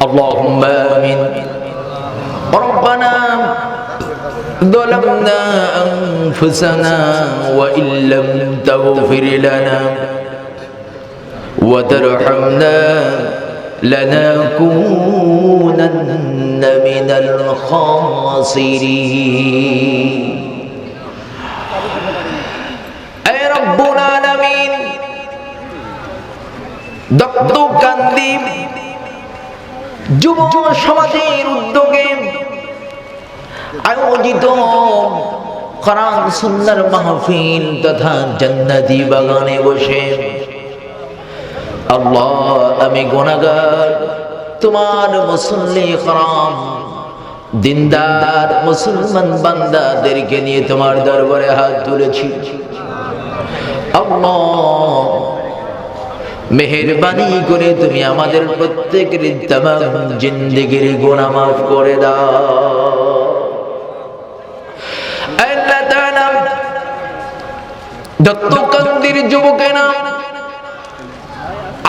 اللهم آمين. ربنا ظلمنا أنفسنا وإن لم تغفر لنا وترحمنا لنكونن من الخاسرين. أي رب العالمين দত্তকান্দি যুব সমাজের উদ্যোগে আয়োজিত কোরআন সুন্নাহর মাহফিল তথা জান্নাতি বাগানে বসে আল্লাহ আমি গুনাহগার তোমার মুসল্লি کرام দিনদার মুসলমান বান্দাদেরকে নিয়ে তোমার দরবারে হাত তুলেছি। আল্লাহ মেহেরবানি করে তুমি আমাদের প্রত্যেকের तमाम জিন্দেগির গুনাহ মাফ করে দাও। আল্লাহ তাআলা দত্তকান্দির যুবকেরা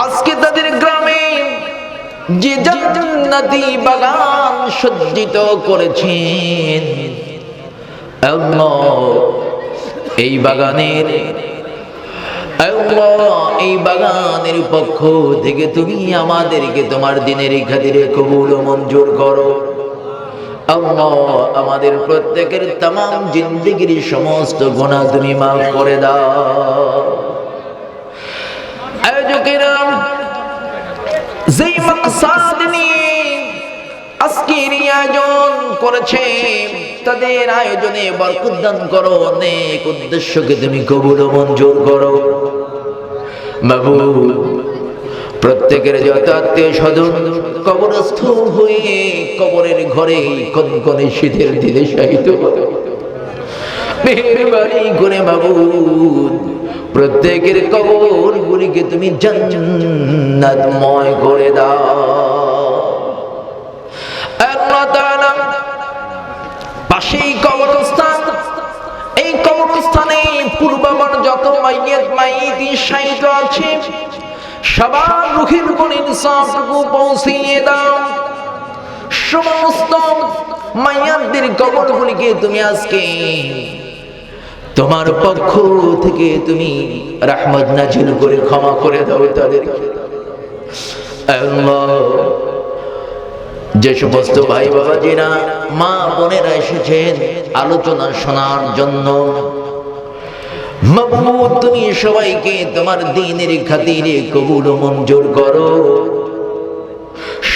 আজকে তাদের গ্রামে যে জান্নাতি বাগান সজ্জিত করেছেন, আল্লাহ এই বাগানের পক্ষ থেকে তুমি আমাদেরকে তোমার দিনের খাতিরে কবুল ও মঞ্জুর করো। আল্লাহ আমাদের প্রত্যেকের तमाम জিন্দেগির সমস্ত গুনাহ তুমি মাফ করে দাও। আয়োজকেরা যেই মাকসাদ নিয়ে আজকের আয়োজন করেছে তাদের আয়োজনে বরকত দান করো, নেক উদ্দেশ্যকে তুমি কবুল ও মঞ্জুর করো। মাবুদ প্রত্যেকের যত আত্মীয় স্বজন কবরস্থ হয়ে কবরের ঘরে কনকনে শীতের দিনে শায়িত হবে, মেহেরবানি করে মাবুদ প্রত্যেকের কবরগুলিকে তুমি জান্নাতময় করে দাও। আল্লাহ তাআলা পাশেই কবরস্থান, এই কবরস্থানে পূর্ববার যত মাইয়িত শায়িত আছে সবার রূহের উপর ইনসাফটুকু পৌঁছিয়ে দাও। সমস্ত মাইয়াতদের কবরগুলিকে তুমি আজকে তোমার পক্ষ থেকে তুমি রহমত নাজিল করে ক্ষমা করে দাও তাদেরকে। আল্লাহ যে সমস্ত ভাই বাবাজিরা মা বোনেরা এসেছেন আলোচনা শোনার জন্য, মাবুদ তুমি সবাইকে তোমার দ্বীনের খাতিরে কবুল ও মঞ্জুর করো।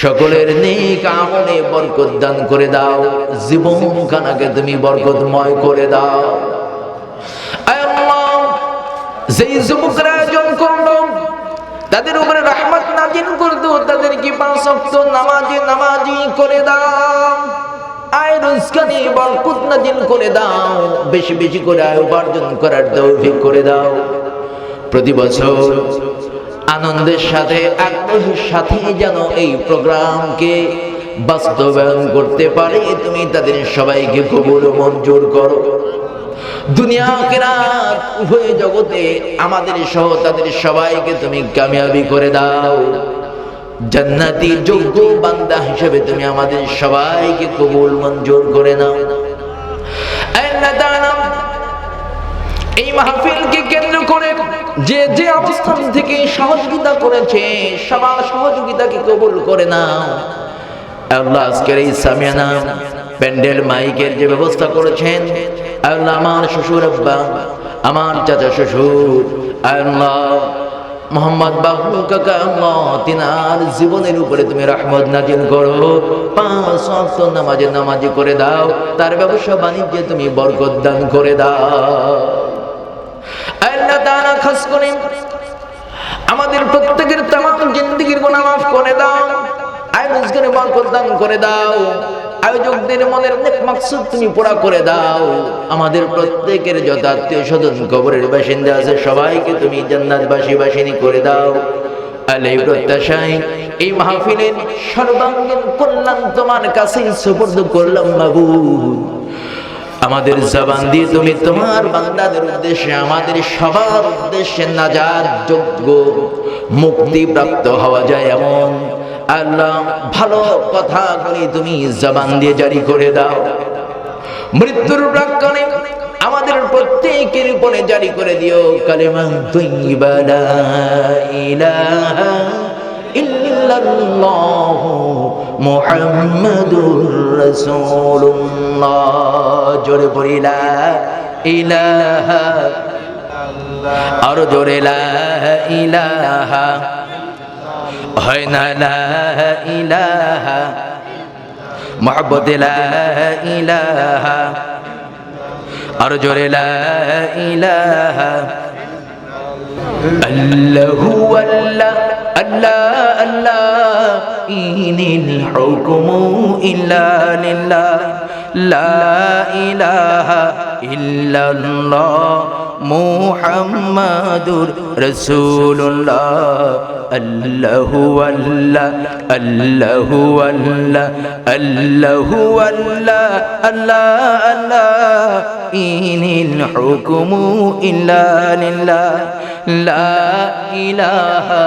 সকলের নেক আমলে বরকত দান করে দাও, জীবন খানাকে তুমি বরকতময় করে দাও। আল্লাহ যেই যুবকরা আয়োজন করলো তাদের উপরে রহমত নাজিল করে দাও, তাদেরকে 5 ওয়াক্ত নামাজি করে দাও। আয় রোজগারে বরকত নাজিল করে দাও, বেশি বেশি করে আয় উপার্জন করার তৌফিক করে দাও। প্রতি বছর আনন্দের সাথে আগ্রহের সাথে যেন এই প্রোগ্রামকে বাস্তবায়ন করতে পারে তুমি তাদের সবাইকে কবুল ও মঞ্জুর করো। দুনিয়া আখিরাত উভয় জগতে আমাদের সহ তাদের সবাইকে তুমি কামিয়াবি করে দাও। জান্নাতি যোগ্য বান্দা হিসেবে তুমি আমাদের সবাইকে কবুল মঞ্জুর করে নাও। আল্লাহ তাআলা এই মাহফিলকে কেন্দ্র করে যে যে অবস্থান থেকে সহযোগিতা করেছে সবার সহযোগিতাকে কবুল করে নাও। আল্লাহ আজকের এই সামিয়ানা প্যান্ডেল মাইকের যে ব্যবস্থা করেছেন, আল্লাহ আমার শ্বশুর আব্বা, আমার চাচা শ্বশুর, আল্লাহ মোহাম্মদ বাবু কাকা, আল্লাহ তিনার জীবনের উপরে তুমি রহমত নাজিল করো। 5 ওয়াক্ত নামাজি করে দাও, তার ব্যবসা বাণিজ্যে তুমি বরকত দান করে দাও। আল্লাহ তাআলা খাস করে আমাদের প্রত্যেকের तमाम জিন্দেগির গুনাহ মাফ করে দাও, আয় রোজগারে বরকত দান করে দাও। আয়োজকদের মনের নেক মাকসুদ তুমি পুরা করে দাও। আমাদের প্রত্যেকের যত আত্মীয় স্বজন কবরের বাসিন্দা আছে সবাইকে তুমি জান্নাতবাসী বাসিনী করে দাও। আল্লাহ প্রত্যাশায় এই মাহফিলের সর্বাঙ্গীন কল্যাণ তোমার কাছে সুপর্দ করলাম মাবুদ। আমাদের জবান দিয়ে তুমি তোমার বান্দাদের উদ্দেশ্যে আমাদের সবার উদ্দেশ্যে নাজাত যোগ্য মুক্তি প্রাপ্ত হওয়া যায় এমন আল্লাহ ভালো কথাগুলি তুমি জবান দিয়ে জারি করে দাও। মৃত্যুর প্রাক্কালে আমাদের প্রত্যেকের উপরে জারি করে দিও কালেমা তাইয়্যিবা লা ইলাহা ইল্লাল্লাহ মুহাম্মাদুর রাসূলুল্লাহ। জোরে পড়ি লা ইলাহা, আর জোরে লা ইলাহা, হয় না লা ইলাহা, মুহাব্বত লা ইলাহা, আর জোরে লা ইলাহা। আল্লাহু আল্লাহ আল্লাহ আল্লাহ ইনিল হুকমু ইল্লা লিল্লাহ লা ইলাহা ইল্লাল্লাহ মুহাম্মাদুর রাসূলুল্লাহ। আল্লাহু আল্লাহ আল্লাহু আল্লাহ আল্লাহু আল্লাহ আল্লাহ আল্লাহ ইনিল হুকমু ইল্লা লিল্লাহ লা ইলাহা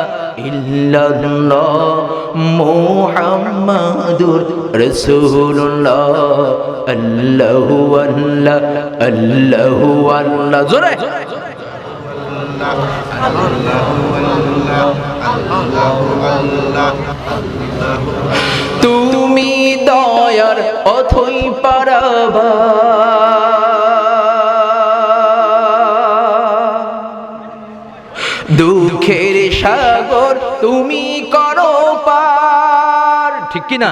ইল্লাল্লাহ মুহাম্মাদুর রাসূলুল্লাহ। আল্লাহু আল্লাহ আল্লাহু আল্লাহ। জোরে তুমি দয়ার অথই পারাবা, দুঃখের সাগর তুমি করো পার, ঠিক কি না?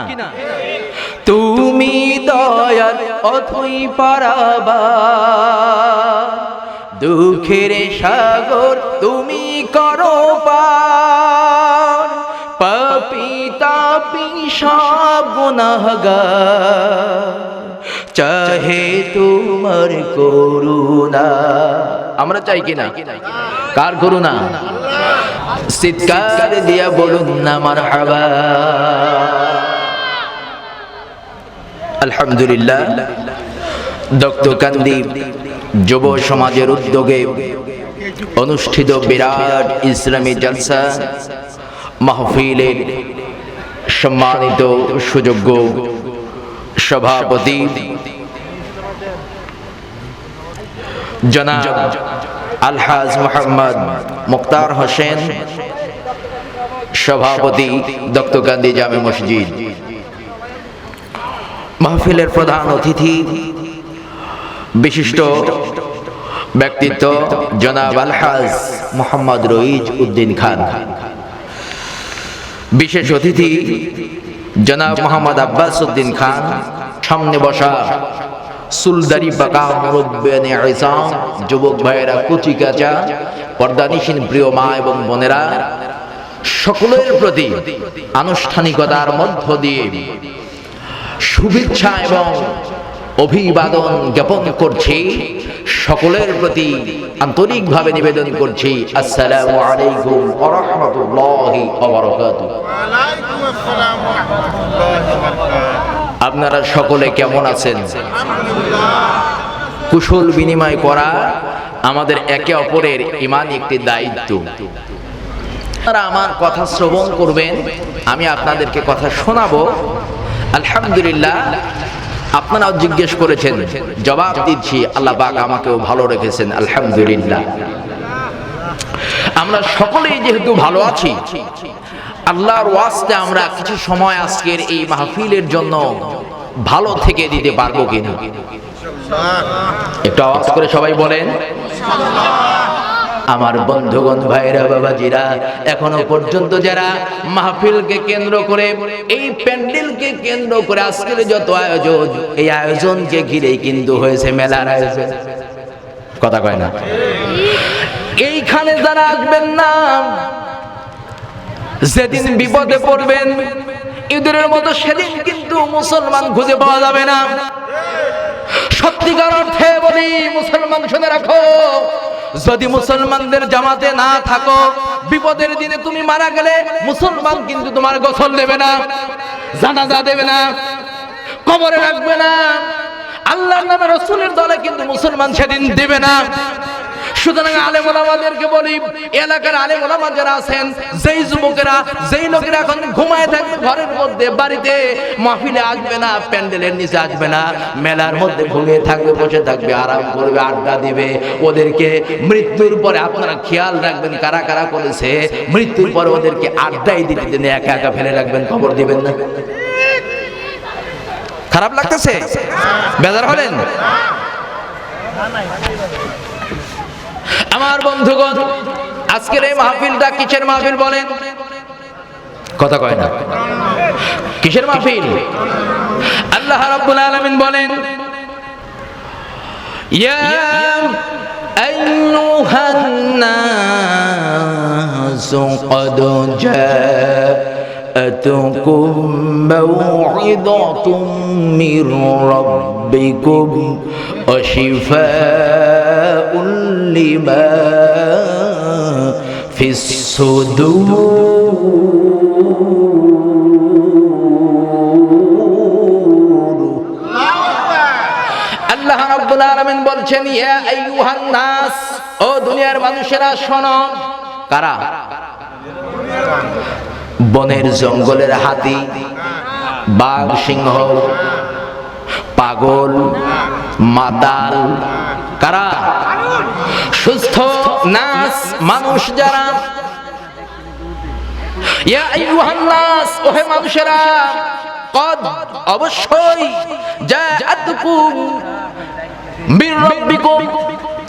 তুমি দয়ার অথই পারাবা, দুঃখের সাগর তুমি করো পার। পাপী তাপী সব গুনাহগার চাহে তোমার করুণা। আমরা চাই কিনা? কার করুণা? চিৎকার দিয়া বলুন না মারহাবা। আলহামদুলিল্লাহ, দত্তকান্দি যুব সমাজের উদ্যোগে অনুষ্ঠিত বিরাট ইসলামী জলসা মাহফিলের সম্মানিত সুযোগ্য সভাপতি জনাব আলহাজ মোহাম্মদ মুক্তার হোসেন, সভাপতি দত্তকান্দি জামে মসজিদ। মাহফিলের প্রধান অতিথি বিশিষ্ট ব্যক্তিত্ব জনাব আলহাজ মোহাম্মদ রইজ উদ্দিন খান। বিশেষ অতিথি জনাব মোহাম্মদ আব্বাস উদ্দিন খান। সামনে বসা সুলদারি পাকা মুরব্বিয়ানে ইসলাম, যুবক ভাইয়েরা, কুচি কাঁচা পর্দানিসীন প্রিয় মা এবং বোনেরা, সকলের প্রতি আনুষ্ঠানিকতার মধ্য দিয়ে শুভেচ্ছা এবং অভিবাদন জ্ঞাপন করছি। সকলের প্রতি আন্তরিকভাবে নিবেদন করছি, আসসালামু আলাইকুম ওয়া রাহমাতুল্লাহি ওয়া বারাকাতুহু। ওয়ালাইকুম আসসালাম ওয়া রাহমাতুল্লাহি ওয়া বারাকাতুহু। আপনারা সকলে কেমন আছেন? কুশল বিনিময় করা আমাদের একে অপরের ঈমানি একটি দায়িত্ব। আপনারা আমার কথা শ্রবণ করবেন, আমি আপনাদেরকে কথা শোনাবো। আলহামদুলিল্লাহ, আপনারাও জিজ্ঞেস করেছেন, জবাব দিচ্ছি। আল্লাহ পাক আমাকেও ভালো রেখেছেন, আলহামদুলিল্লাহ। আমরা সকলেই যেহেতু ভালো আছি, আল্লাহর ওয়াস্তে আমরা কিছু সময় আজকের এই মাহফিলের জন্য ভালো থেকে দিতে পারবো কিনা? একটু আওয়াজ করে সবাই বলেন। আমার বন্ধুগণ, ভাইরা, বাবাজিরা, এখনো পর্যন্ত যারা মাহফিলকে কেন্দ্র করে, এই প্যান্ডেলকে কেন্দ্র করে আজকের যত আয়োজন, এই আয়োজনকে ঘিরেই কিন্তু হয়েছে মেলার আয়োজন। কথা কয় না? এইখানে যারা আসবেন না, যেদিন বিপদে পড়বেন ঈদের মতো, সেদিন কিন্তু মুসলমান খুঁজে পাওয়া যাবে না। সত্যিকার অর্থে বলি, মুসলমান শুনে রাখো, যদি মুসলমানদের জামাতে না থাকো, বিপদের দিনে তুমি মারা গেলে মুসলমান কিন্তু তোমার গোসল দেবে না, জানাজা দেবে না, কবরে রাখবে না, আল্লাহর নামে রাসূলের দলে কিন্তু মুসলমান সেদিন দেবে না। সুতরাং আলেম ওলামাদেরকে বলি, এলাকার আলেম ওলামা যারা আছেন, যেই যুবকেরা যেই লোকেরা এখন ঘুমায় থাকবে ঘরের মধ্যে, বাড়িতে মাহফিলে আসবে না, প্যান্ডেলের নিচে আসবে না, মেলার মধ্যে ঘুমিয়ে থাকবে, বসে থাকবে, আরাম করবে, আড্ডা দিবে, ওদেরকে মৃত্যুর পরে আপনারা খেয়াল রাখবেন কারা কারা করেছে, মৃত্যুর পরে ওদেরকে আড্ডাই দিতে দিনে একা একা ফেলে রাখবেন, খবর দিবেন না। খারাপ লাগতেছে? বেজার হলেন? আমার বন্ধুগণ, আজকের এই মাহফিলটা কিসের মাহফিল বলেন? কথা কয় না। কিসের মাহফিল? আল্লাহ রাব্বুল আলামিন বলেন, ইয়া আইয়ুহান নাসু ক্বাদ জাআতুকুম মাউইযাতুম মির রাব্বিকুম ওয়া শিফাউন লিমা ফিস সুদূর। আল্লাহ রাব্বুল আলামিন বলছেন, ইয়া আইয়ুহান নাস, ও দুনিয়ার মানুষেরা শোনো। কারা? বনের জঙ্গলের হাতি, বাঘ, সিংহ, পাগল, মাতাল, কারা? সুস্থ নাস, মানুষ যারা। ইয়া আইয়ুহান নাস, ওহে মানুষেরা, কদ, অবশ্যই, জাআতুকুম মির রাব্বিকুম,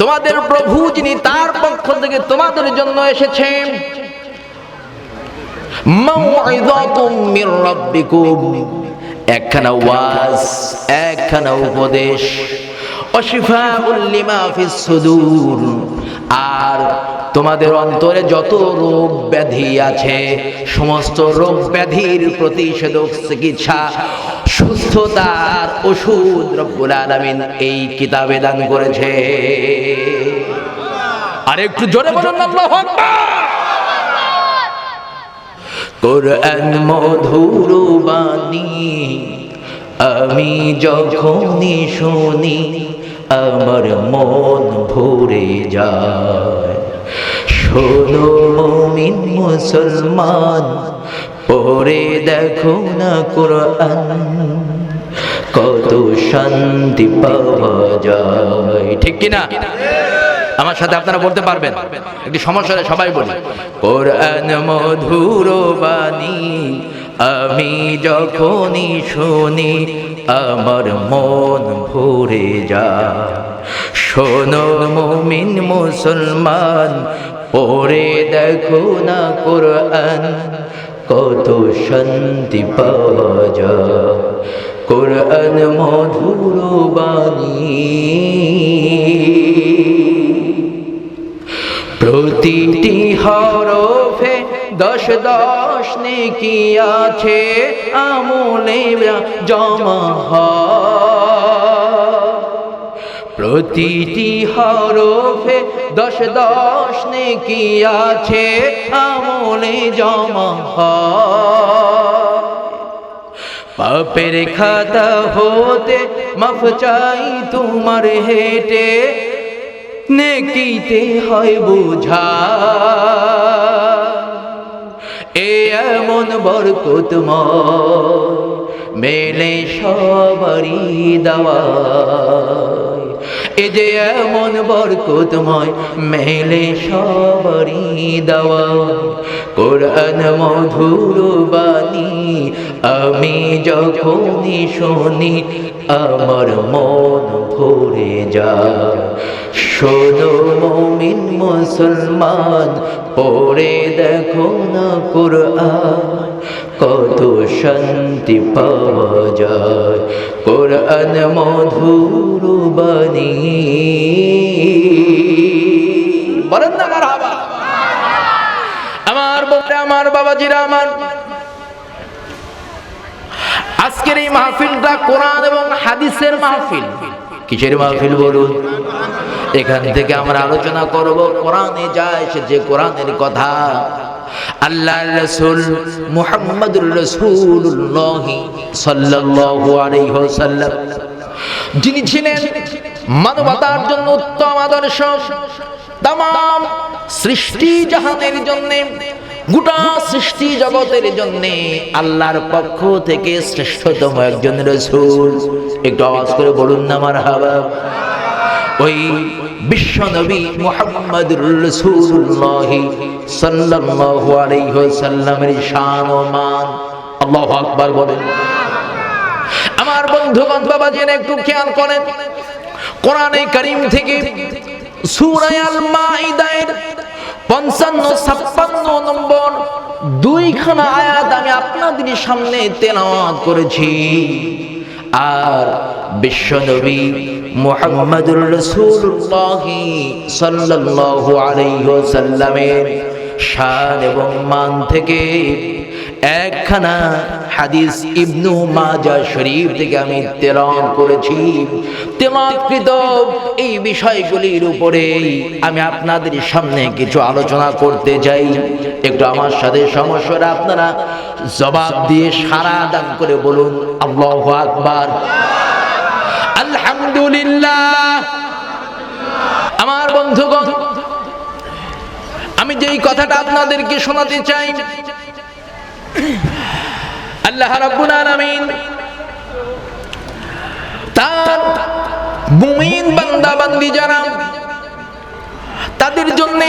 তোমাদের প্রভু যিনি তার পক্ষ থেকে তোমাদের জন্য এসেছেন, মাউইযাতুম মির রাব্বিকুম, একখানা ওয়াজ, একখানা উপদেশ, ওয়া শিফাউল লিমা ফিস সুদূর, আর তোমাদের অন্তরে যত রোগ ব্যাধি আছে সমস্ত রোগ ব্যাধির প্রতিষেধক, চিকিৎসা, সুস্থতার ওষুধ রব্বুল আলামিন এই কিতাবে দান করেছে। আর একটু জোরে বলুন আল্লাহু আকবার। কোরআন মধুর বাণী আমি যখনই শুনি আমার মন ভরে যায়। শোনো মুমিন মুসলমান, পড়ে দেখো না কোরআন, কত শান্তি পাওয়া যায়। ঠিক কিনা? আমার সাথে আপনারা বলতে পারবেন? একটি সমস্যা সবাই বলি, কোরআন মধুর বাণী আমি যখনই শুনি আমার মন ভরে যায়। শোনো মুমিন মুসলমান, পড়ে দেখো না কোরআন, কত শান্তি পাওয়া যায়। কোরআন মধুর বাণী প্রতিটি হরফে 10 নেকি আছে, আমলে জমা হয়। প্রতিটি হরফে 10 নেকি আছে, আমলে জমা হয়। পাপের খাতা হতে মাফ চাই তোমার হেঁটে, নেকিতে হয় বোঝা। এ এমন বরকতময় মেলে সবারই দাওয়ায়। এ যে এমন বরকতময় মেলে সবারই দাওয়ায়। কোরআন মধুর বাণী আমি যখনই শুনি আমার মন ভরে যায়। শোনো মুমিন মুসলমান, পড়ে দেখো না কোরআন, কত শান্তি পাওয়া যায়। কোরআন মধুর বাণী। বলেন না মারহাবা। আমার বোনেরা, আমার বাবাজিরা, আমার আজকের এই মাহফিলটা কোরআন এবং হাদিসের মাহফিল। কিসের মাহফিল বলুন? এখান থেকে আমরা আলোচনা করব কোরআনে যা এসেছে, কোরআনের কথা। আল্লাহর রাসূল মুহাম্মদুর রাসূলুল্লাহ সাল্লাল্লাহু আলাইহি ওয়াসাল্লাম যিনি ছিলেন মানবতার জন্য উত্তম আদর্শ, তামাম সৃষ্টি জাহানের জন্য, গোটা সৃষ্টি জগতের জন্য আল্লাহর পক্ষ থেকে শ্রেষ্ঠতম একজন রাসূল। একটু আওয়াজ করে বলুন না মারহাবা। ওই বিশ্ব নবী মুহাম্মদুর রাসূলুল্লাহ সাল্লাল্লাহু আলাইহি ওয়াসাল্লামের শান ও মান আল্লাহু আকবার বলেন। আমার বন্ধুগণ, বাবা জেনে একটু খেয়াল করেন, কোরআনে কারীম থেকে সূরা আল মাইদার 55-56 নম্বর দুইখানা আয়াত আমি আপনাদের সামনে তেলাওয়াত করেছি। আর বিশ্বনবী মুহাম্মদুর রাসূলুল্লাহ সাল্লাল্লাহু আলাইহি ওয়াসাল্লামের শান এবং মান থেকে একখানা হাদিস ইবনু মাজাহ শরীফ থেকে আমি তেলাওয়াত করেছি। তেলাওয়াতকৃত এই বিষয়গুলির উপরে আমি আপনাদের সামনে কিছু আলোচনা করতে চাই। একটু আমার সাথে সমস্যাটা আপনারা জবাব দিয়ে সাড়া দান করে বলুন আল্লাহু আকবার, আলহামদুলিল্লাহ। আমার বন্ধুগণ, আমি যেই কথাটা আপনাদেরকে শোনাতে চাই, আল্লাহ রাব্বুল আলামিন তার মুমিন বান্দা বান্দি যারা, তাদের জন্য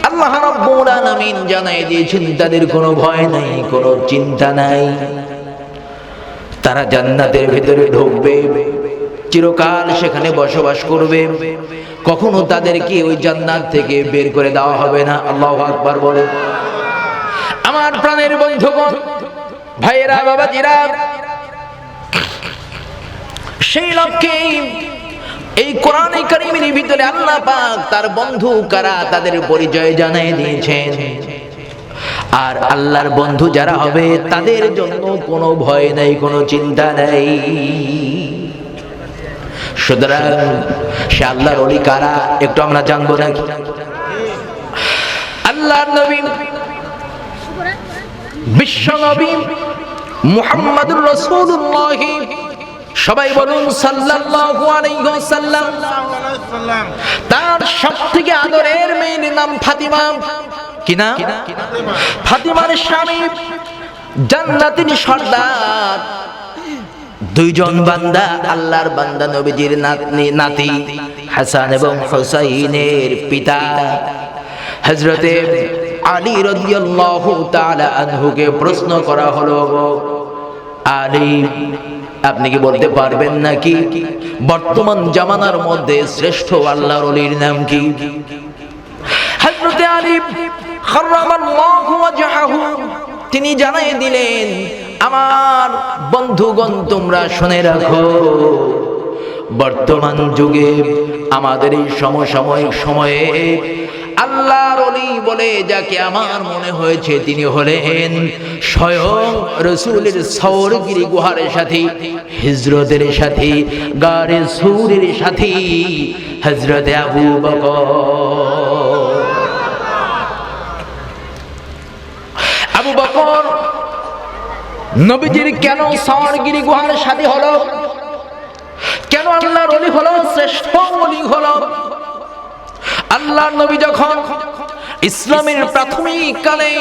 আল্লাহ রাব্বুল আলামিন জানাই দিয়েছেন তাদের কোনো ভয় নাই, কোনো চিন্তা নাই। তারা জান্নাতের ভিতরে ঢুকবে, চিরকাল সেখানে বসবাস করবে, কখনো তাদেরকে ওই জান্নাত থেকে বের করে দেওয়া হবে না। আল্লাহু আকবার বলে। আমার প্রাণের বন্ধুগণ, ভাইয়েরা, বাবাজিরা, সেই লক্ষ্যে এই কোরআনে কারীমের ভিতরে আল্লাহ পাক তার বন্ধু কারা তাদের পরিচয় জানিয়ে দিয়েছেন। আর আল্লাহর বন্ধু যারা হবে তাদের জন্য কোনো ভয় নাই, কোনো চিন্তা নাই। সুতরাং সে আল্লাহর ওলি কারা একটু আমরা জানবো নাকি? আল্লাহর নবী বিশ্ব নবী মুহাম্মদুর রাসূলুল্লাহ, সবাই বলুন সাল্লাল্লাহু আলাইহি ওয়াসাল্লাম। তার সবথেকে আদরের মেয়ের নাম ফাতিমা। কি নাম? ফাতিমার স্বামী জান্নাতের সর্দার, দুইজন বান্দা, আল্লাহর বান্দা নবীজির নাতি হাসান এবং হুসাইনের পিতা হযরতে আলী রাদিয়াল্লাহু তাআলা আনহুকে প্রশ্ন করা হলো, আলী আপনি কি বলতে পারবেন নাকি বর্তমান জামানার মধ্যে শ্রেষ্ঠ আল্লাহর ওলির নাম কি? হযরতে আলী কাররামাল্লাহু ওয়াজহাহু তিনি জানিয়ে দিলেন, আমার বন্ধুগণ তোমরা শুনে রাখো, বর্তমান যুগে আমাদের এই সমসাময়িক সময়ে আল্লাহর ওলি বলে যাকে আমার মনে হয়েছে তিনি হলেন স্বয়ং রাসূলের সওরগিরি গুহার সাথী, হিজরতের সাথী, গারে সূরের সাথী হযরতে আবু বকর। আবু বকর নবীজির কেন সওরগিরি গুহার সাথী হলো? কেন আল্লাহর ওলি হলো, শ্রেষ্ঠ ওলি হলো? আল্লাহর নবী যখন ইসলামের প্রাথমিক কালে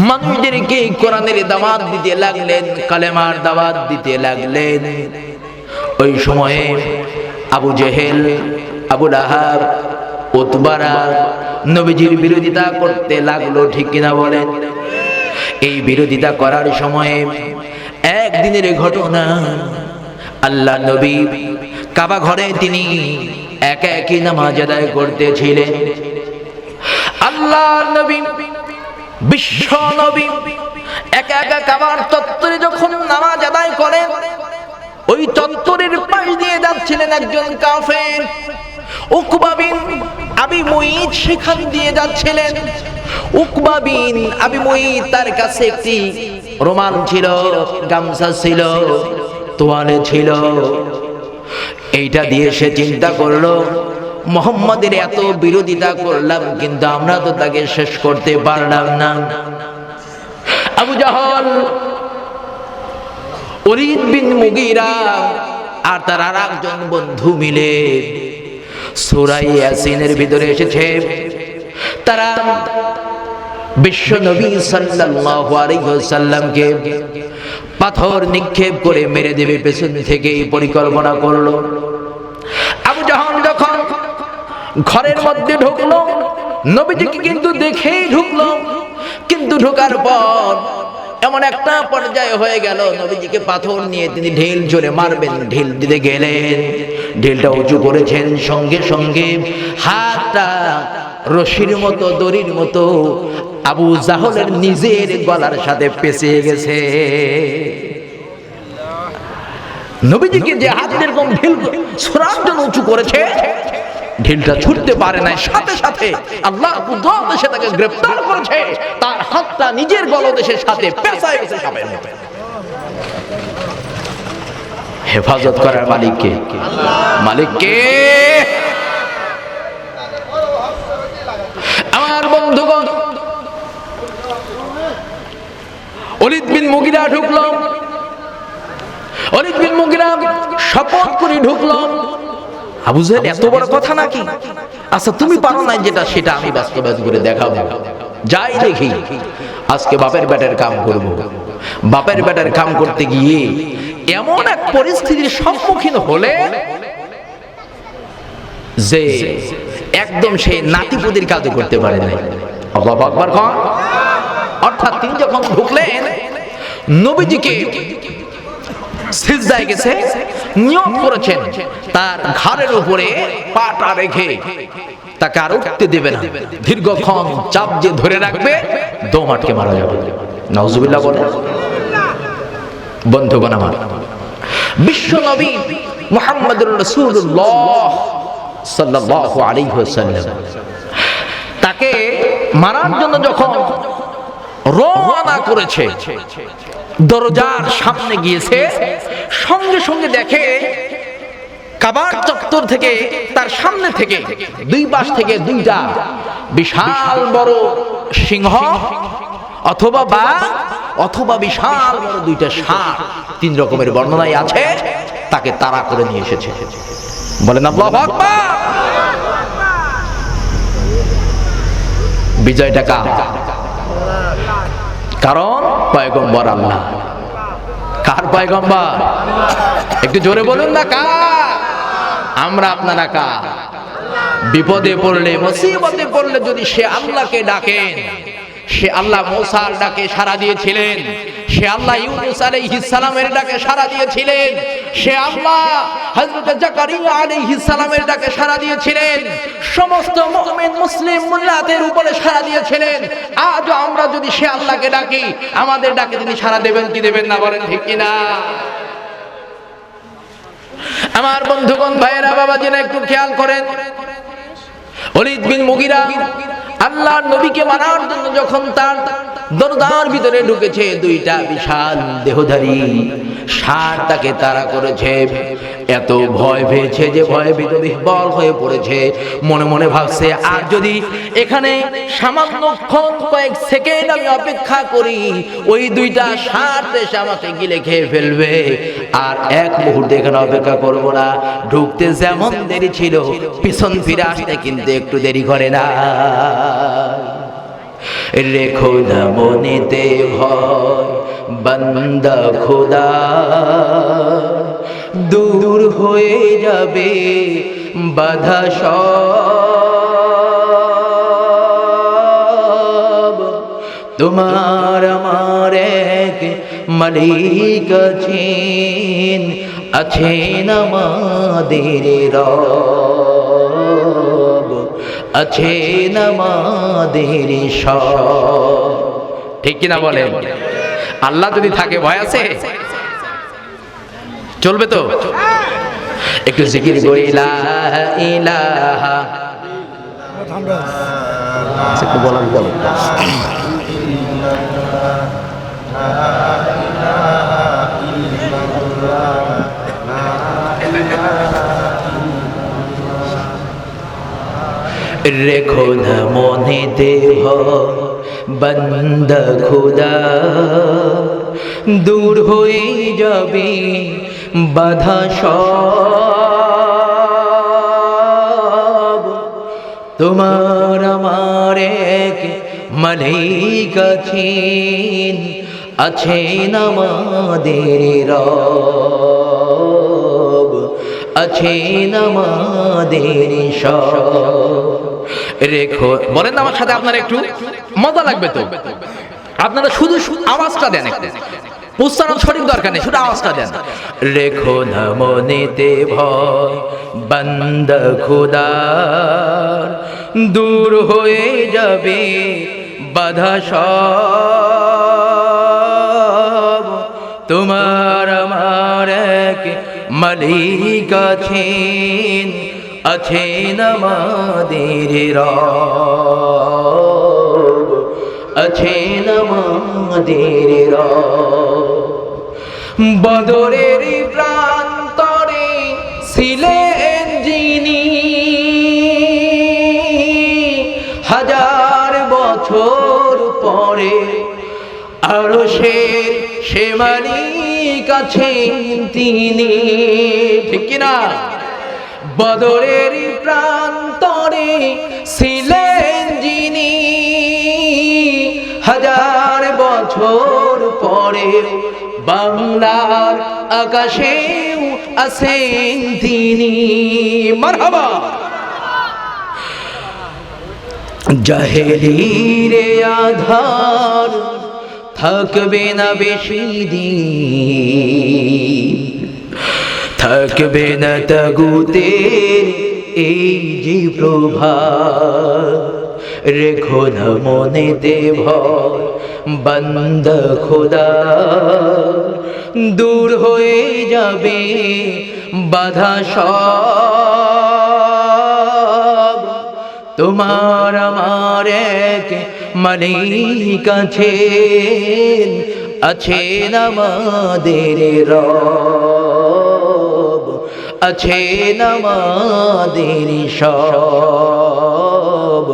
মানুষদেরকে কোরআনের দাওয়াত দিতে লাগলেন, কালেমার দাওয়াত দিতে লাগলেন, ওই সময়ে আবু জেহেল, আবু লাহাব, উতবারা নবীজির বিরোধিতা করতে লাগলো, ঠিক কিনা বলেন? এই বিরোধিতা করার সময়ে একদিনের ঘটনা, আল্লাহ নবী কাবা ঘরে তিনি একা একই নামাজ আদায় করতেছিলেন। আল্লাহর নবী বিশ্ব নবী একা একা কাবার চত্বরে যখন নামাজ আদায় করেন, ওই চত্বরের পাশ দিয়ে যাচ্ছিলেন একজন কাফের, উকবা বিন আবি মুঈত সেখান দিয়ে যাচ্ছিলেন। উকবা বিন আবি মুঈত তার কাছে একটি রুমাল ছিল, গামছা ছিল, তোয়ালে ছিল। এইটা দিয়ে সে চিন্তা করলো, মুহাম্মাদের এত বিরোধিতা করলাম কিন্তু আমরা তো তাকে শেষ করতে পারলাম না। আবু জাহল, ওলীদ বিন মুগীরা আর তার আর একজন বন্ধু মিলে সূরা ইয়াসিনের ভিতরে এসেছে, তারা বিশ্ব নবী সাল্লাল্লাহু আলাইহি ওয়াসাল্লামকে পাথর নিক্ষেপ করে মেরে দেবে পেছন থেকে পরিকল্পনা করলো। আবু জাহল যখন ঘরের মধ্যে ঢুকলো, নবীজিকে কিন্তু দেখেই ঢুকলো, কিন্তু ঢোকার পর এমন একটা পর্যায়ে হয়ে গেল, নবীজিকে পাথর নিয়ে তিনি ঢিল জোরে মারবেন, ঢিল দিতে গেলেন, ঢিলটা উঁচু করেছেন, সঙ্গে সঙ্গে হাতটা রশির মতো দড়ির মতো আবু জাহলের নিজের গলার সাথে পেঁচে গেছে। নবীজিকে যে হাত এরকম ঢিল ছোড়ার জন্য উঁচু করেছে, ঢিলটা ছুটতে পারে নাই, সাথে সাথে আল্লাহ কুদরত এসে তাকে গ্রেফতার করেছে, তার হাতটা নিজের গলদেশের সাথে পেঁচায় গেছে সাপের মতো। হেফাজত করার মালিক কে? মালিক কে? আমার বন্ধুগণ, ওলীদ বিন মুগিরা ঢুকলো, ওলীদ বিন মুগিরা শপথ করে ঢুকলো। আবু জাহেল এত বড় কথা নাকি? আচ্ছা তুমি পারো না যেটা, সেটা আমি বাস্তবায়ন করে দেখাবো। যাই দেখি আজকে বাপের বেটার কাম করব। বাপের বেটার কাম করতে গিয়ে এমন এক পরিস্থিতির সম্মুখীন হলে যে একদম সেই নাতিপুতির কাজ করতে পারে নাই। আল্লাহু আকবার কর। অর্থাৎ তিনি যখন ঢুকলেন, নবীজিকে সিজদায় গেছে, নিয়ত করেছেন তার ঘাড়ের উপরে পাটা রেখে তাকে আর উঠতে দেবে না, দীর্ঘক্ষণ চাপ যে ধরে রাখবে, দম আটকে মারা যাবে। নাউজুবিল্লাহ বলে। বন্ধুগণ আমার, বিশ্ব নবী মুহাম্মদুর রাসূলুল্লাহ সাল্লাল্লাহু আলাইহি ওয়াসাল্লাম তাকে মারার জন্য যখন রওনা করেছে, দরজার সামনে গিয়েছে, সঙ্গে সঙ্গে দেখে কাবার চত্বর থেকে, তার সামনে থেকে দুই পাশ থেকে দুইটা বিশাল বড় সিংহ অথবা বাঘ অথবা বিশাল বড় দুইটা ষাঁড়, তিন রকমের বর্ণনায় আছে, তাকে তাড়া করে নিয়ে এসেছে। বলেন আল্লাহু আকবার। বিজয়টা কার? কারণ পয়গম্বর আল্লাহ। কার পয়গম্বর? একটু জোরে বলুন না, কার? আমরা আপনারা কার? বিপদে পড়লে, মুসিবতে পড়লে যদি সে আল্লাহকে ডাকেন, সে আল্লাহ মূসার ডাকে সাড়া দিয়েছিলেন, সে আল্লাহ ইউনূস আলাইহিস সালামের ডাকে সাড়া দিয়েছিলেন, সে আল্লাহ হযরত জাকারিয়া আলাইহিস সালামের ডাকে সাড়া দিয়েছিলেন, সমস্ত মুমিন মুসলিম মুল্লাদের উপরে সাড়া দিয়েছিলেন। আজ আমরা যদি সে আল্লাহকে ডাকি, আমাদের ডাকে তিনি সাড়া দেবেন কি দেবেন না? বলেন ঠিক কিনা? আমার বন্ধুগণ, ভাইয়েরা, বাবাজিরা, একটু খেয়াল করেন। ওলীদ বিন মুগিরা আল্লাহর নবীকে মারার জন্য যখন তার দরজার ভিতরে ঢুকেছে, দুইটা বিশাল দেহধারী ষাঁড় তাকে তাড়া করেছে। এত ভয় পেয়েছে যে ভয়ে বিহ্বল হয়ে পড়েছে। মনে মনে ভাবছে, আর যদি এখানে সামান্যক্ষণ কয়েক সেকেন্ড আমি অপেক্ষা করি, ওই দুইটা ষাঁড় এসে আমাকে গিলে খেয়ে ফেলবে। আর এক মুহূর্তে এখানে অপেক্ষা করব না। ঢুকতে যেমন দেরি ছিল, পিছন ফিরে আসতে কিন্তু একটু দেরি করে না। রেখো না মনেতে ভয় বান্দা খোদা, দূর হয়ে যাবে বাধা সব। তোমার আমার এক মালিক আছেন, আছেন আমাদের রব, আছেন আমাদের সব। ঠিক কিনা বলেন? আল্লাহ যদি থাকে, ভয় আছে? চলবে তো? একটু জিকির করি, লা ইলাহা। একটু বলেন, বলো। রেখো না মনেতে ভয় বান্দা খোদা, দূর হয়ে যাবে বাধা সব। তোমার আমার এক মালিক আছেন, আছেন আমাদের রব, আছেন আমাদের সব। রেখো, বলেন না আমার সাথে, আপনারা একটু মজা লাগবে তো। আপনারা শুধু আওয়াজটা দেন, একটু উচ্চারণ সঠিক দরকার নেই, শুধু আওয়াজটা দেন। রেখো না মনেতে ভয় বান্দা খোদার, দূর হয়ে যাবে বাধা সব। তোমার আমার এক মালিক আছেন, আছেন আমাদের রব, আছেন আমাদের রব। বদরের প্রান্তরে ছিলেন যিনি, হাজার বছর পরে আরশের সে মালিক আছেন তিনি, ঠিক কিনা? বদরের প্রান্তরে ছিলেন যিনি, হাজার বছর পরে বাংলার আকাশেও আছেন তিনি। মারহাবা। জাহেলির আধার থাকবে না বেশি দিন, থাকবে না তাগুতের এই যে প্রভাত। রেখো না মনেতে ভয় বান্দা খোদা, দূর হয়ে যাবে বাধা সব। তোমার আমার এক মালিক আছেন, আছেন আমাদের রব, আছেন আমাদের সব,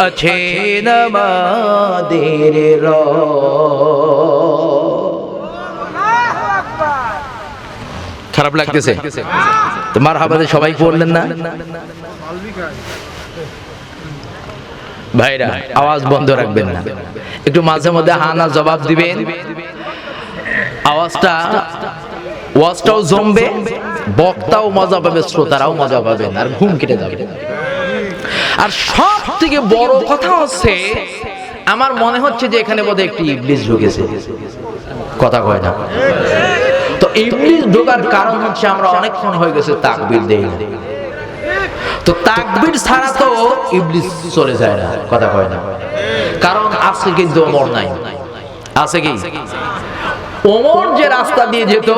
আছেন আমাদের রব। খারাপ লাগতেছে তো? মারহাবাতে সবাই পড়লেন না? ভাইরা আওয়াজ বন্ধ রাখবেন না, একটু মাঝে মধ্যে হানা জবাব দিবেন। ওয়াজটাও জমবে, বক্তাও মজা পাবে, শ্রোতারাও মজা পাবেন, আর ঘুম কেটে যাবে। আর সব থেকে বড় কথা হচ্ছে, আমার মনে হচ্ছে যে এখানে বোধহয় একটি ইবলিস ঢুকেছে। কথা কয় না তো? ইবলিস ঢোকার কারণ হচ্ছে আমরা অনেকক্ষণ হয়ে গেছে তাকবীর দেই না। তো তাকবীর ছাড়া তো ইবলিস চলে যায় না। কথা কয় না? কারণ আছে কিন্তু ওমর নাই, আছে কি? ওমর যে রাস্তা দিয়ে যেত,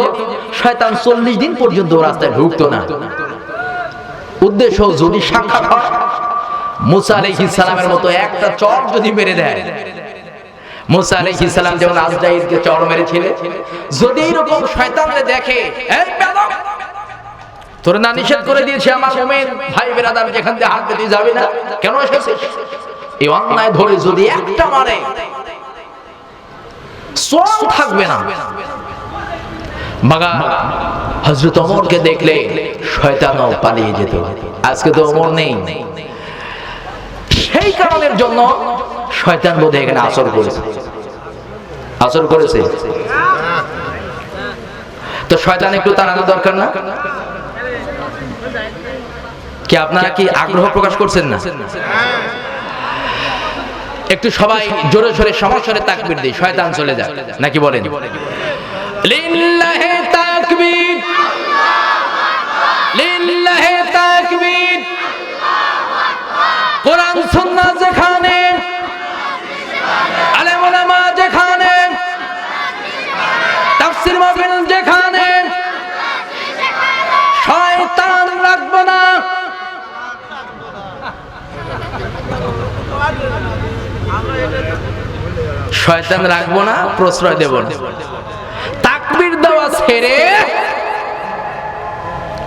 শয়তান 40 দিন পর্যন্ত রাস্তায় ঢুকতো না। উদ্দেশ্য যদি সাক্ষাৎ হয়, মুসা আলাইহিস সালামের মতো একটা চর যদি মেরে দেয়, মুসা আলাইহিস সালাম যেমন আজরাইলকে চর মেরেছিলেন, যদি এরকম শয়তানকে দেখে, এই বেয়াদব, তোর না নিষেধ করে দিয়েছে আমার মুমিন ভাই বেরাদার, যেখান দিয়ে হাত পেতে যাবে না, কেন এসেছিস? এই অন্যায় ধরে যদি একটা মারে, সোয়াল থাকবে না। মাগা হযরত ওমরকে দেখলে শয়তানও পালিয়ে যেত। আজকে তো ওমর নেই, সেই কারণের জন্য শয়তান বোধহয় এখানে আসর করেছে। তো শয়তান একটু তাড়ানো দরকার না? কি আপনারা কি আগ্রহ প্রকাশ করছেন না? একটু সবাই জোরে জোরে সমস্বরে তাকবীর দেই, শয়তান চলে যায়, নাকি বলেন? লিল্লাহি তাকবীর, লিল্লাহি তাকবীর। কোরআন সুন্নাহ যেখানে, আলেম ওলামা যেখানে, তাফসীর মাহফিল যেখানে, শয়তান রাখবো না। শয়তান রাখবো না, প্রশ্রয় দেব না। তাকবীর দেওয়া ছেড়ে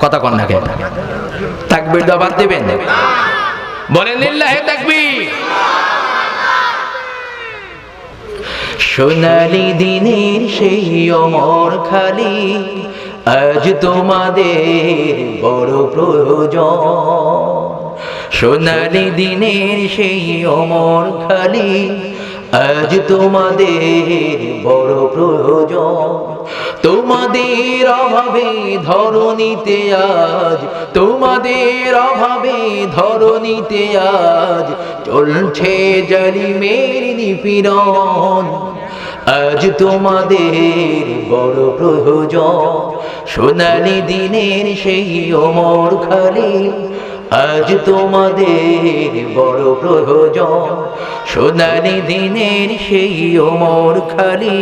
কথা কন না কেন? তাকবীর দেওয়া বাদ দিবেন? বলেন লিল্লাহি তাকবীর। সোনালি দিনের সেই অমর খালি আজ তোমাদের বড় প্রয়োজন। সোনালি দিনের সেই অমর খালি আজ তোমাদের বড় প্রয়োজন। তোমাদের অভাবে ধরণীতে আজ, তোমাদের অভাবে ধরণীতে আজ চলছে জালিমের নিপীড়ন। আজ তোমাদের বড় প্রয়োজন। সোনালি দিনের সেই অমর খালি আজ তোমাদের বড় প্রয়োজন। সোনালি দিনের সেই অমর খালি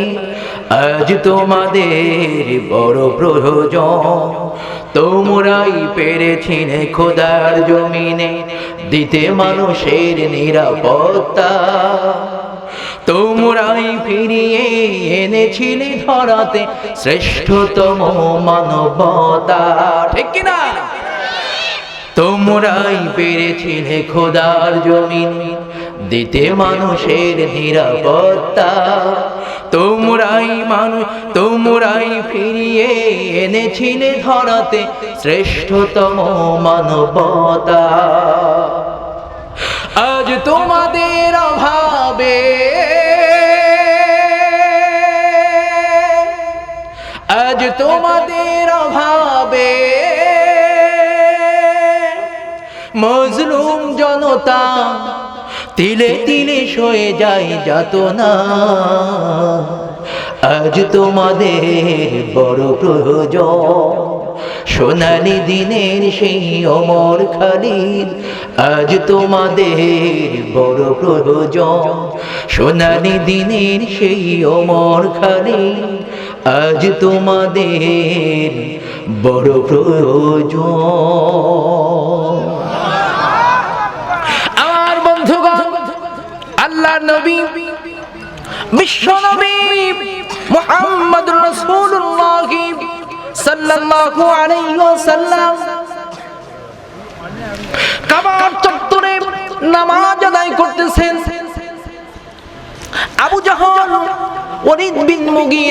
আজ তোমাদের বড় প্রয়োজন। তোমরাই পেরেছিলে খোদার জমিনে দিতে মানুষের নিরাপত্তা। তোমরাই ফিরিয়ে এনেছিলে ধরাতে শ্রেষ্ঠতম মানবতা। ঠিক কিনা? তোমরাই পেরেছিলে খোদার জমিন দিতে মানুষের নিরাপত্তা। তোমরাই ফিরিয়ে এনেছিলে ধরাতে শ্রেষ্ঠতম মানবতা। আজ তোমাদের অভাবে, আজ তোমাদের অভাবে মজলুম জনতা তিলে তিলে সয়ে যায় যাতনা। আজ তোমাদের বড় প্রয়োজন। সোনালি দিনের সেই অমর খালি আজ তোমাদের বড় প্রয়োজন। সোনালি দিনের সেই অমর খালি আজ তোমাদের বড় প্রয়োজন। আমার বন্ধুগণ, আল্লাহর নবী বিশ্ব নবী মুহাম্মদুর রাসূলুল্লাহ সাল্লাল্লাহু আলাইহি ওয়াসাল্লাম কাবার চত্বরে নামাজ আদায় করতেছেন। আবু জাহল, ওলীদ বিন মুগীরা